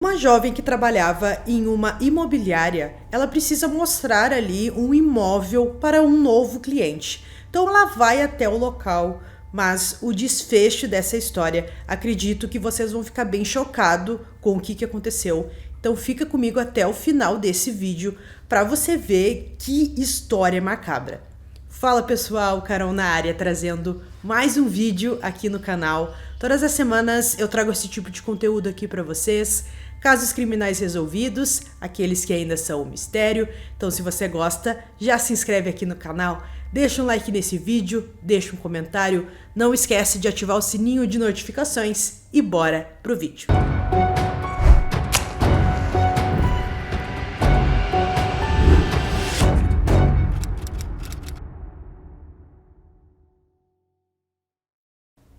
Uma jovem que trabalhava em uma imobiliária, ela precisa mostrar ali um imóvel para um novo cliente. Então ela vai até o local, mas o desfecho dessa história, acredito que vocês vão ficar bem chocados com o que aconteceu. Então fica comigo até o final desse vídeo para você ver que história macabra. Fala pessoal, Carol na área, trazendo mais um vídeo aqui no canal. Todas as semanas eu trago esse tipo de conteúdo aqui para vocês. Casos criminais resolvidos, aqueles que ainda são um mistério. Então se você gosta, já se inscreve aqui no canal, deixa um like nesse vídeo, deixa um comentário. Não esquece de ativar o sininho de notificações e bora pro vídeo.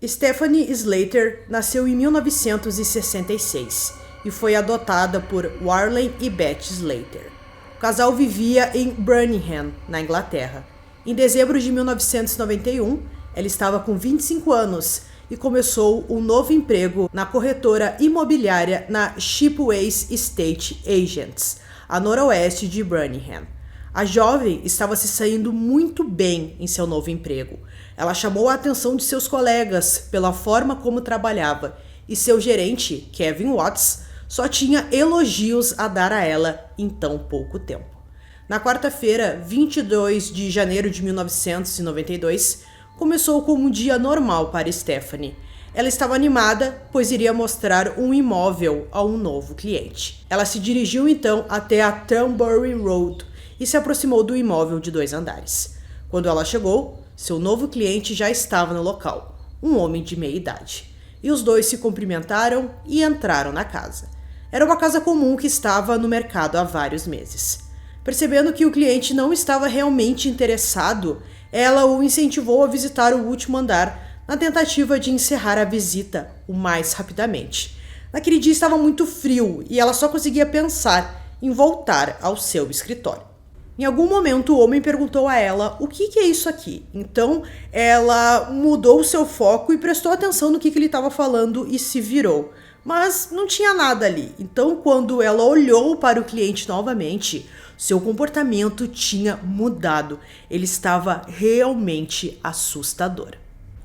Stephanie Slater nasceu em 1966 e foi adotada por Warren e Beth Slater. O casal vivia em Birmingham, na Inglaterra. Em dezembro de 1991, ela estava com 25 anos e começou um novo emprego na corretora imobiliária na Shipways Estate Agents, a noroeste de Birmingham. A jovem estava se saindo muito bem em seu novo emprego. Ela chamou a atenção de seus colegas pela forma como trabalhava e seu gerente, Kevin Watts, só tinha elogios a dar a ela em tão pouco tempo. Na quarta-feira, 22 de janeiro de 1992, começou como um dia normal para Stephanie. Ela estava animada, pois iria mostrar um imóvel a um novo cliente. Ela se dirigiu então até a Thornbury Road e se aproximou do imóvel de 2 andares. Quando ela chegou, seu novo cliente já estava no local, um homem de meia idade. E os dois se cumprimentaram e entraram na casa. Era uma casa comum que estava no mercado há vários meses. Percebendo que o cliente não estava realmente interessado, ela o incentivou a visitar o último andar na tentativa de encerrar a visita o mais rapidamente. Naquele dia estava muito frio e ela só conseguia pensar em voltar ao seu escritório. Em algum momento o homem perguntou a ela o que é isso aqui. Então ela mudou o seu foco e prestou atenção no que ele estava falando e se virou. Mas não tinha nada ali. Então quando ela olhou para o cliente novamente, seu comportamento tinha mudado. Ele estava realmente assustador.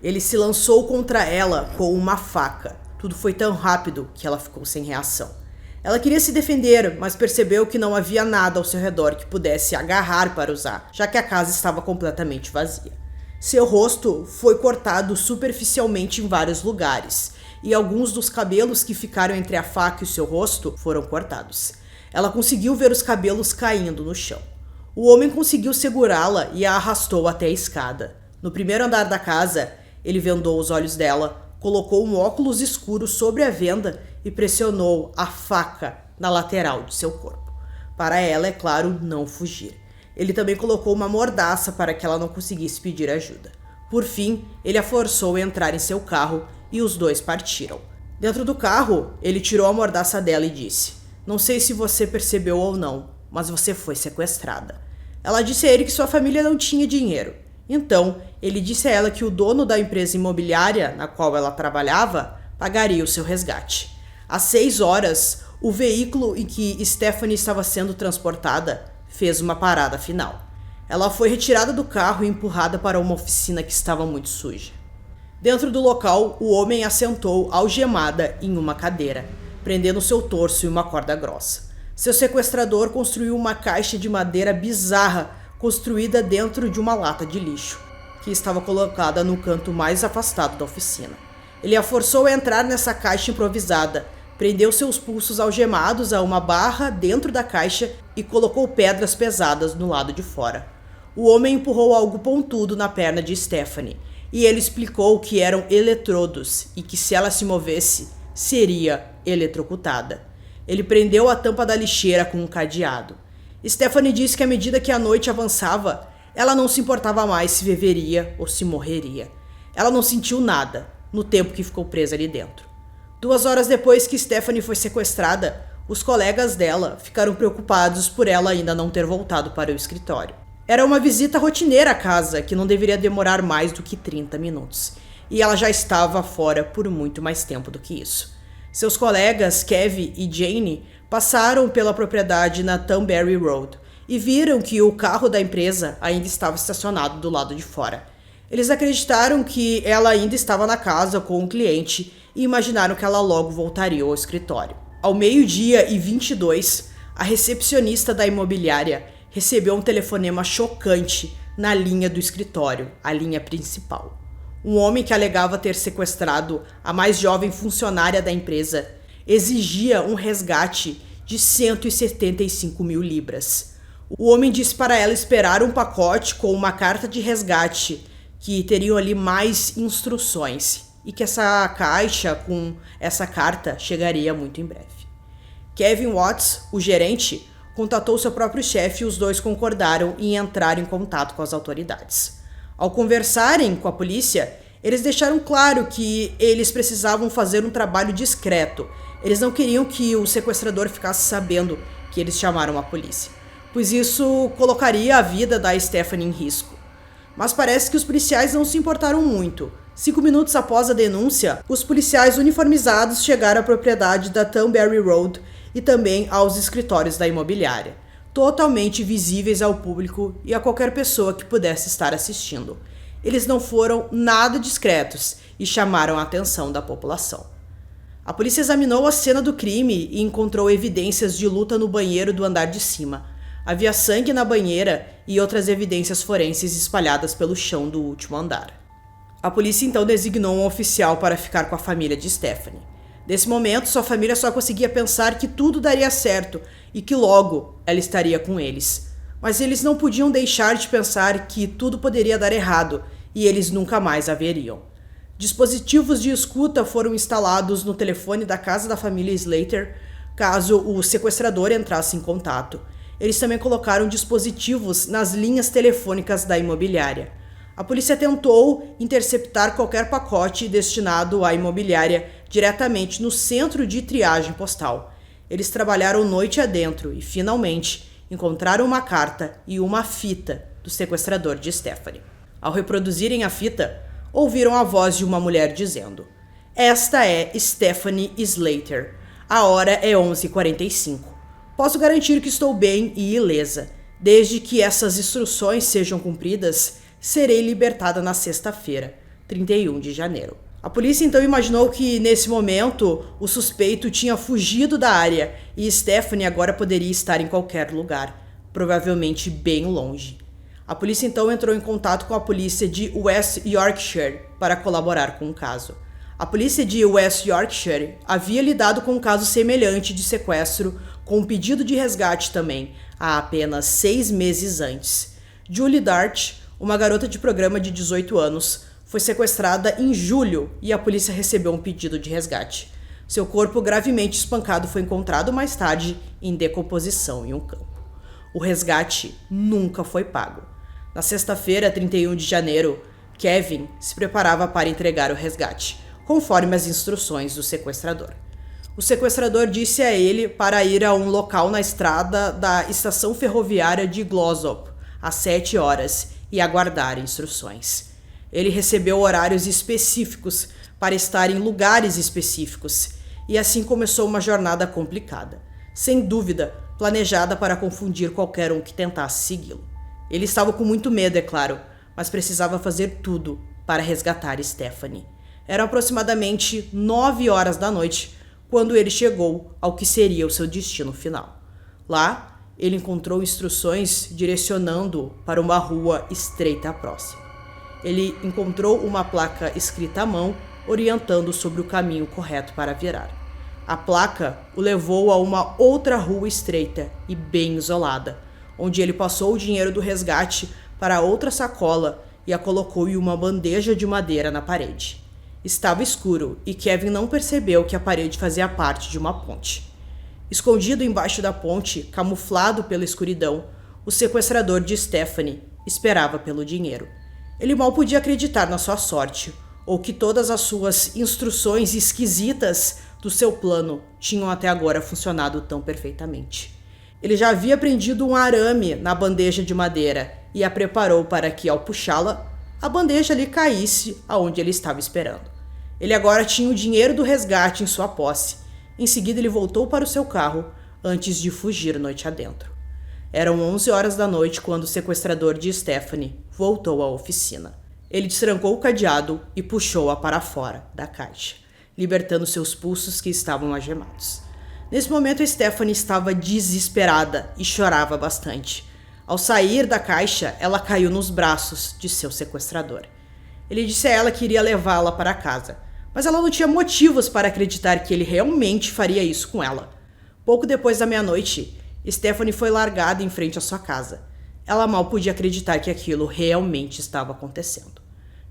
Ele se lançou contra ela com uma faca. Tudo foi tão rápido que ela ficou sem reação. Ela queria se defender, mas percebeu que não havia nada ao seu redor que pudesse agarrar para usar, já que a casa estava completamente vazia. Seu rosto foi cortado superficialmente em vários lugares, e alguns dos cabelos que ficaram entre a faca e o seu rosto foram cortados. Ela conseguiu ver os cabelos caindo no chão. O homem conseguiu segurá-la e a arrastou até a escada. No primeiro andar da casa, ele vendou os olhos dela, colocou um óculos escuro sobre a venda e pressionou a faca na lateral de seu corpo. Para ela, é claro, não fugir. Ele também colocou uma mordaça para que ela não conseguisse pedir ajuda. Por fim, ele a forçou a entrar em seu carro e os dois partiram. Dentro do carro, ele tirou a mordaça dela e disse: "Não sei se você percebeu ou não, mas você foi sequestrada." Ela disse a ele que sua família não tinha dinheiro. Então, ele disse a ela que o dono da empresa imobiliária na qual ela trabalhava pagaria o seu resgate. Às 6 horas, o veículo em que Stephanie estava sendo transportada fez uma parada final. Ela foi retirada do carro e empurrada para uma oficina que estava muito suja. Dentro do local, o homem a sentou algemada em uma cadeira, prendendo seu torso em uma corda grossa. Seu sequestrador construiu uma caixa de madeira bizarra construída dentro de uma lata de lixo, que estava colocada no canto mais afastado da oficina. Ele a forçou a entrar nessa caixa improvisada, prendeu seus pulsos algemados a uma barra dentro da caixa e colocou pedras pesadas no lado de fora. O homem empurrou algo pontudo na perna de Stephanie, e ele explicou que eram eletrodos e que se ela se movesse, seria eletrocutada. Ele prendeu a tampa da lixeira com um cadeado. Stephanie disse que à medida que a noite avançava, ela não se importava mais se viveria ou se morreria. Ela não sentiu nada no tempo que ficou presa ali dentro. 2 horas depois que Stephanie foi sequestrada, os colegas dela ficaram preocupados por ela ainda não ter voltado para o escritório. Era uma visita rotineira à casa, que não deveria demorar mais do que 30 minutos. E ela já estava fora por muito mais tempo do que isso. Seus colegas Kevin e Jane passaram pela propriedade na Thornberry Road e viram que o carro da empresa ainda estava estacionado do lado de fora. Eles acreditaram que ela ainda estava na casa com um cliente e imaginaram que ela logo voltaria ao escritório. Ao 12h22, a recepcionista da imobiliária recebeu um telefonema chocante na linha do escritório, a linha principal. Um homem que alegava ter sequestrado a mais jovem funcionária da empresa exigia um resgate de 175 mil libras. O homem disse para ela esperar um pacote com uma carta de resgate que teriam ali mais instruções e que essa caixa com essa carta chegaria muito em breve. Kevin Watts, o gerente, contatou seu próprio chefe e os dois concordaram em entrar em contato com as autoridades. Ao conversarem com a polícia, eles deixaram claro que eles precisavam fazer um trabalho discreto. Eles não queriam que o sequestrador ficasse sabendo que eles chamaram a polícia, pois isso colocaria a vida da Stephanie em risco. Mas parece que os policiais não se importaram muito. 5 minutos após a denúncia, os policiais uniformizados chegaram à propriedade da Thornberry Road e também aos escritórios da imobiliária, totalmente visíveis ao público e a qualquer pessoa que pudesse estar assistindo. Eles não foram nada discretos e chamaram a atenção da população. A polícia examinou a cena do crime e encontrou evidências de luta no banheiro do andar de cima. Havia sangue na banheira e outras evidências forenses espalhadas pelo chão do último andar. A polícia então designou um oficial para ficar com a família de Stephanie. Nesse momento, sua família só conseguia pensar que tudo daria certo e que logo ela estaria com eles. Mas eles não podiam deixar de pensar que tudo poderia dar errado e eles nunca mais a veriam. Dispositivos de escuta foram instalados no telefone da casa da família Slater, caso o sequestrador entrasse em contato. Eles também colocaram dispositivos nas linhas telefônicas da imobiliária. A polícia tentou interceptar qualquer pacote destinado à imobiliária diretamente no centro de triagem postal. Eles trabalharam noite adentro e, finalmente, encontraram uma carta e uma fita do sequestrador de Stephanie. Ao reproduzirem a fita, ouviram a voz de uma mulher dizendo: "Esta é Stephanie Slater. A hora é 11h45. Posso garantir que estou bem e ilesa. Desde que essas instruções sejam cumpridas, serei libertada na sexta-feira, 31 de janeiro. A polícia então imaginou que, nesse momento, o suspeito tinha fugido da área e Stephanie agora poderia estar em qualquer lugar, provavelmente bem longe. A polícia então entrou em contato com a polícia de West Yorkshire para colaborar com o caso. A polícia de West Yorkshire havia lidado com um caso semelhante de sequestro, com um pedido de resgate também, há apenas 6 meses antes. Julie Dart, uma garota de programa de 18 anos, foi sequestrada em julho e a polícia recebeu um pedido de resgate. Seu corpo gravemente espancado foi encontrado mais tarde em decomposição em um campo. O resgate nunca foi pago. Na sexta-feira, 31 de janeiro, Kevin se preparava para entregar o resgate, conforme as instruções do sequestrador. O sequestrador disse a ele para ir a um local na estrada da estação ferroviária de Glossop, às 7 horas, e aguardar instruções. Ele recebeu horários específicos para estar em lugares específicos, e assim começou uma jornada complicada, sem dúvida planejada para confundir qualquer um que tentasse segui-lo. Ele estava com muito medo, é claro, mas precisava fazer tudo para resgatar Stephanie. Eram aproximadamente 9 horas da noite quando ele chegou ao que seria o seu destino final. Lá, ele encontrou instruções direcionando-o para uma rua estreita próxima. Ele encontrou uma placa escrita à mão, orientando sobre o caminho correto para virar. A placa o levou a uma outra rua estreita e bem isolada, onde ele passou o dinheiro do resgate para outra sacola e a colocou em uma bandeja de madeira na parede. Estava escuro e Kevin não percebeu que a parede fazia parte de uma ponte. Escondido embaixo da ponte, camuflado pela escuridão, o sequestrador de Stephanie esperava pelo dinheiro. Ele mal podia acreditar na sua sorte, ou que todas as suas instruções esquisitas do seu plano tinham até agora funcionado tão perfeitamente. Ele já havia prendido um arame na bandeja de madeira e a preparou para que, ao puxá-la, a bandeja lhe caísse aonde ele estava esperando. Ele agora tinha o dinheiro do resgate em sua posse Em seguida, ele voltou para o seu carro antes de fugir noite adentro. Eram 11 horas da noite quando o sequestrador de Stephanie voltou à oficina. Ele destrancou o cadeado e puxou-a para fora da caixa, libertando seus pulsos que estavam algemados. Nesse momento, Stephanie estava desesperada e chorava bastante. Ao sair da caixa, ela caiu nos braços de seu sequestrador. Ele disse a ela que iria levá-la para casa, mas ela não tinha motivos para acreditar que ele realmente faria isso com ela. Pouco depois da meia-noite, Stephanie foi largada em frente à sua casa. Ela mal podia acreditar que aquilo realmente estava acontecendo.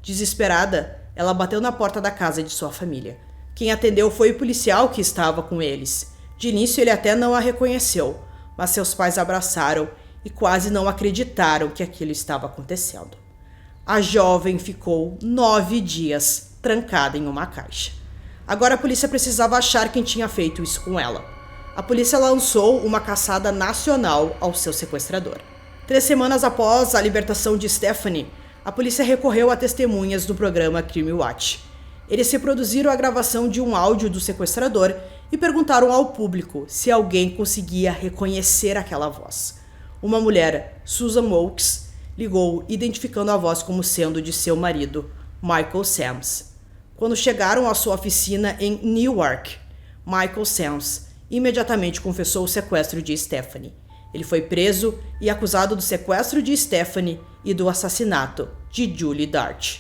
Desesperada, ela bateu na porta da casa de sua família. Quem atendeu foi o policial que estava com eles. De início, ele até não a reconheceu, mas seus pais a abraçaram e quase não acreditaram que aquilo estava acontecendo. A jovem ficou 9 dias trancada em uma caixa. Agora a polícia precisava achar quem tinha feito isso com ela. A polícia lançou uma caçada nacional ao seu sequestrador. 3 semanas após a libertação de Stephanie, a polícia recorreu a testemunhas do programa Crime Watch. Eles reproduziram a gravação de um áudio do sequestrador e perguntaram ao público se alguém conseguia reconhecer aquela voz. Uma mulher, Susan Oakes, ligou, identificando a voz como sendo de seu marido, Michael Sams. Quando chegaram à sua oficina em Newark, Michael Sams imediatamente confessou o sequestro de Stephanie. Ele foi preso e acusado do sequestro de Stephanie e do assassinato de Julie Dart.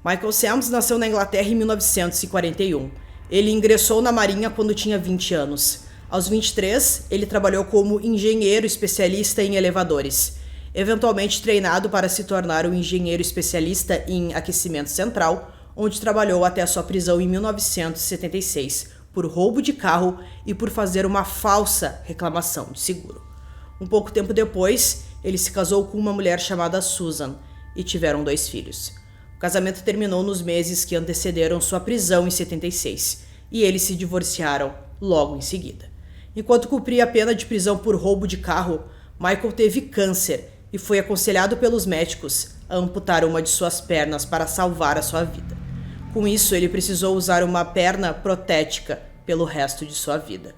Michael Sams nasceu na Inglaterra em 1941. Ele ingressou na Marinha quando tinha 20 anos. Aos 23, ele trabalhou como engenheiro especialista em elevadores. Eventualmente treinado para se tornar um engenheiro especialista em aquecimento central, onde trabalhou até a sua prisão em 1976, por roubo de carro e por fazer uma falsa reclamação de seguro. Um pouco tempo depois, ele se casou com uma mulher chamada Susan e tiveram 2 filhos. O casamento terminou nos meses que antecederam sua prisão em 76 e eles se divorciaram logo em seguida. Enquanto cumpria a pena de prisão por roubo de carro, Michael teve câncer e foi aconselhado pelos médicos a amputar uma de suas pernas para salvar a sua vida. Com isso, ele precisou usar uma perna protética pelo resto de sua vida.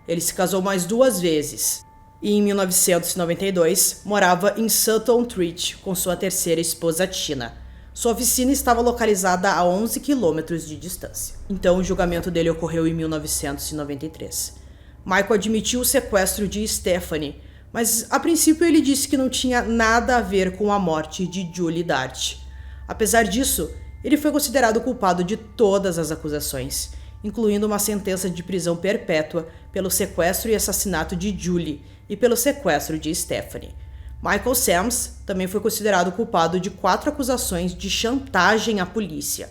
Ele se casou mais 2 vezes e, em 1992, morava em Sutton Treat com sua 3ª esposa Tina. Sua oficina estava localizada a 11 quilômetros de distância. Então, o julgamento dele ocorreu em 1993. Michael admitiu o sequestro de Stephanie, mas a princípio ele disse que não tinha nada a ver com a morte de Julie Dart. Apesar disso, ele foi considerado culpado de todas as acusações, incluindo uma sentença de prisão perpétua pelo sequestro e assassinato de Julie e pelo sequestro de Stephanie. Michael Sams também foi considerado culpado de 4 acusações de chantagem à polícia.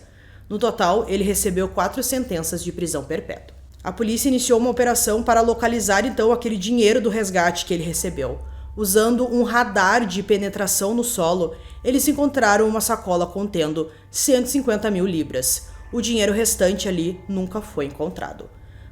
No total, ele recebeu 4 sentenças de prisão perpétua. A polícia iniciou uma operação para localizar então aquele dinheiro do resgate que ele recebeu. Usando um radar de penetração no solo, eles encontraram uma sacola contendo 150 mil libras. O dinheiro restante ali nunca foi encontrado.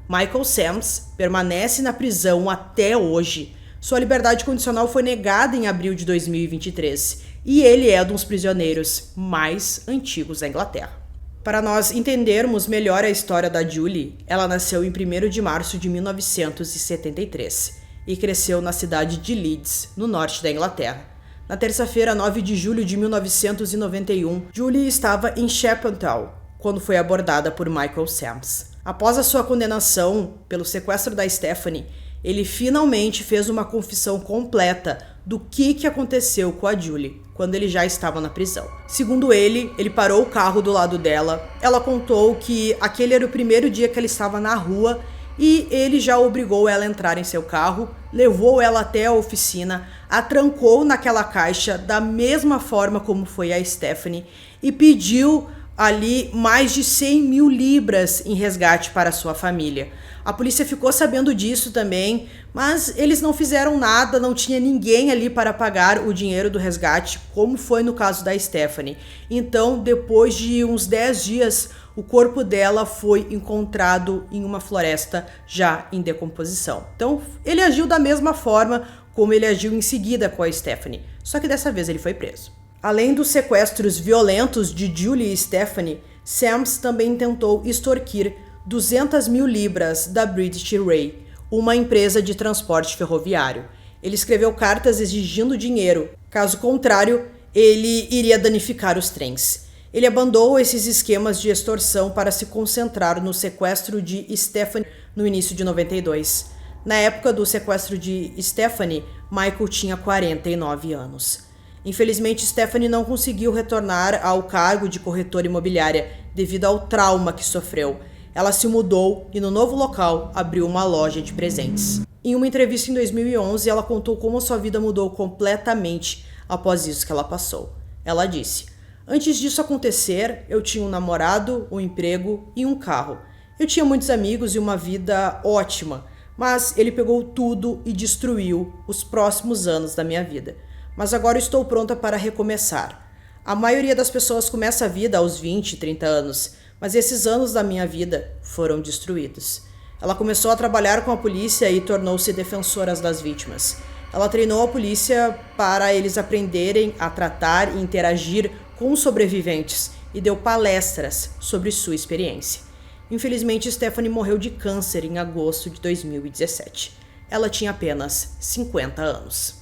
Michael Sams permanece na prisão até hoje. Sua liberdade condicional foi negada em abril de 2023 e ele é um dos prisioneiros mais antigos da Inglaterra. Para nós entendermos melhor a história da Julie, ela nasceu em 1º de março de 1973 e cresceu na cidade de Leeds, no norte da Inglaterra. Na terça-feira, 9 de julho de 1991, Julie estava em Shepperton quando foi abordada por Michael Sams. Após a sua condenação pelo sequestro da Stephanie, ele finalmente fez uma confissão completa do que aconteceu com a Julie quando ele já estava na prisão. Segundo ele parou o carro do lado dela. Ela contou que aquele era o primeiro dia que ela estava na rua e ele já obrigou ela a entrar em seu carro, levou ela até a oficina, a trancou naquela caixa da mesma forma como foi a Stephanie e pediu ali mais de 100 mil libras em resgate para sua família. A polícia ficou sabendo disso também, mas eles não fizeram nada, não tinha ninguém ali para pagar o dinheiro do resgate, como foi no caso da Stephanie. Então, depois de uns 10 dias, o corpo dela foi encontrado em uma floresta já em decomposição. Então, ele agiu da mesma forma como ele agiu em seguida com a Stephanie, só que dessa vez ele foi preso. Além dos sequestros violentos de Julie e Stephanie, Sams também tentou extorquir 200 mil libras da British Rail, uma empresa de transporte ferroviário. Ele escreveu cartas exigindo dinheiro, caso contrário, ele iria danificar os trens. Ele abandonou esses esquemas de extorsão para se concentrar no sequestro de Stephanie no início de 92. Na época do sequestro de Stephanie, Michael tinha 49 anos. Infelizmente, Stephanie não conseguiu retornar ao cargo de corretora imobiliária devido ao trauma que sofreu. Ela se mudou e no novo local abriu uma loja de presentes. Em uma entrevista em 2011, ela contou como sua vida mudou completamente após isso que ela passou. Ela disse: "Antes disso acontecer, eu tinha um namorado, um emprego e um carro. Eu tinha muitos amigos e uma vida ótima, mas ele pegou tudo e destruiu os próximos anos da minha vida. Mas agora estou pronta para recomeçar. A maioria das pessoas começa a vida aos 20, 30 anos, mas esses anos da minha vida foram destruídos." Ela começou a trabalhar com a polícia e tornou-se defensora das vítimas. Ela treinou a polícia para eles aprenderem a tratar e interagir com os sobreviventes e deu palestras sobre sua experiência. Infelizmente, Stephanie morreu de câncer em agosto de 2017. Ela tinha apenas 50 anos.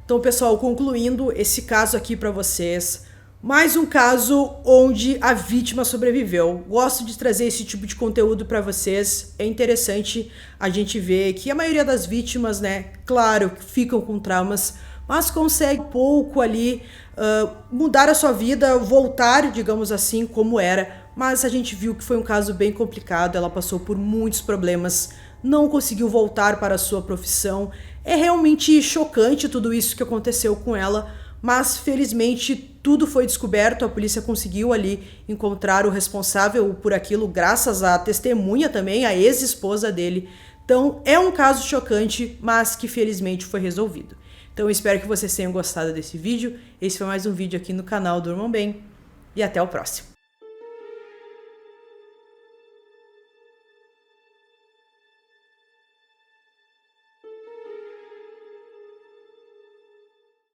Então, pessoal, concluindo esse caso aqui para vocês, mais um caso onde a vítima sobreviveu. Gosto de trazer esse tipo de conteúdo para vocês. É interessante a gente ver que a maioria das vítimas, claro, ficam com traumas, mas consegue um pouco ali mudar a sua vida, voltar, digamos assim, como era. Mas a gente viu que foi um caso bem complicado, ela passou por muitos problemas, não conseguiu voltar para a sua profissão. É realmente chocante tudo isso que aconteceu com ela, mas felizmente tudo foi descoberto, a polícia conseguiu ali encontrar o responsável por aquilo, graças à testemunha também, a ex-esposa dele. Então é um caso chocante, mas que felizmente foi resolvido. Então eu espero que vocês tenham gostado desse vídeo. Esse foi mais um vídeo aqui no canal Durmam Bem e até o próximo.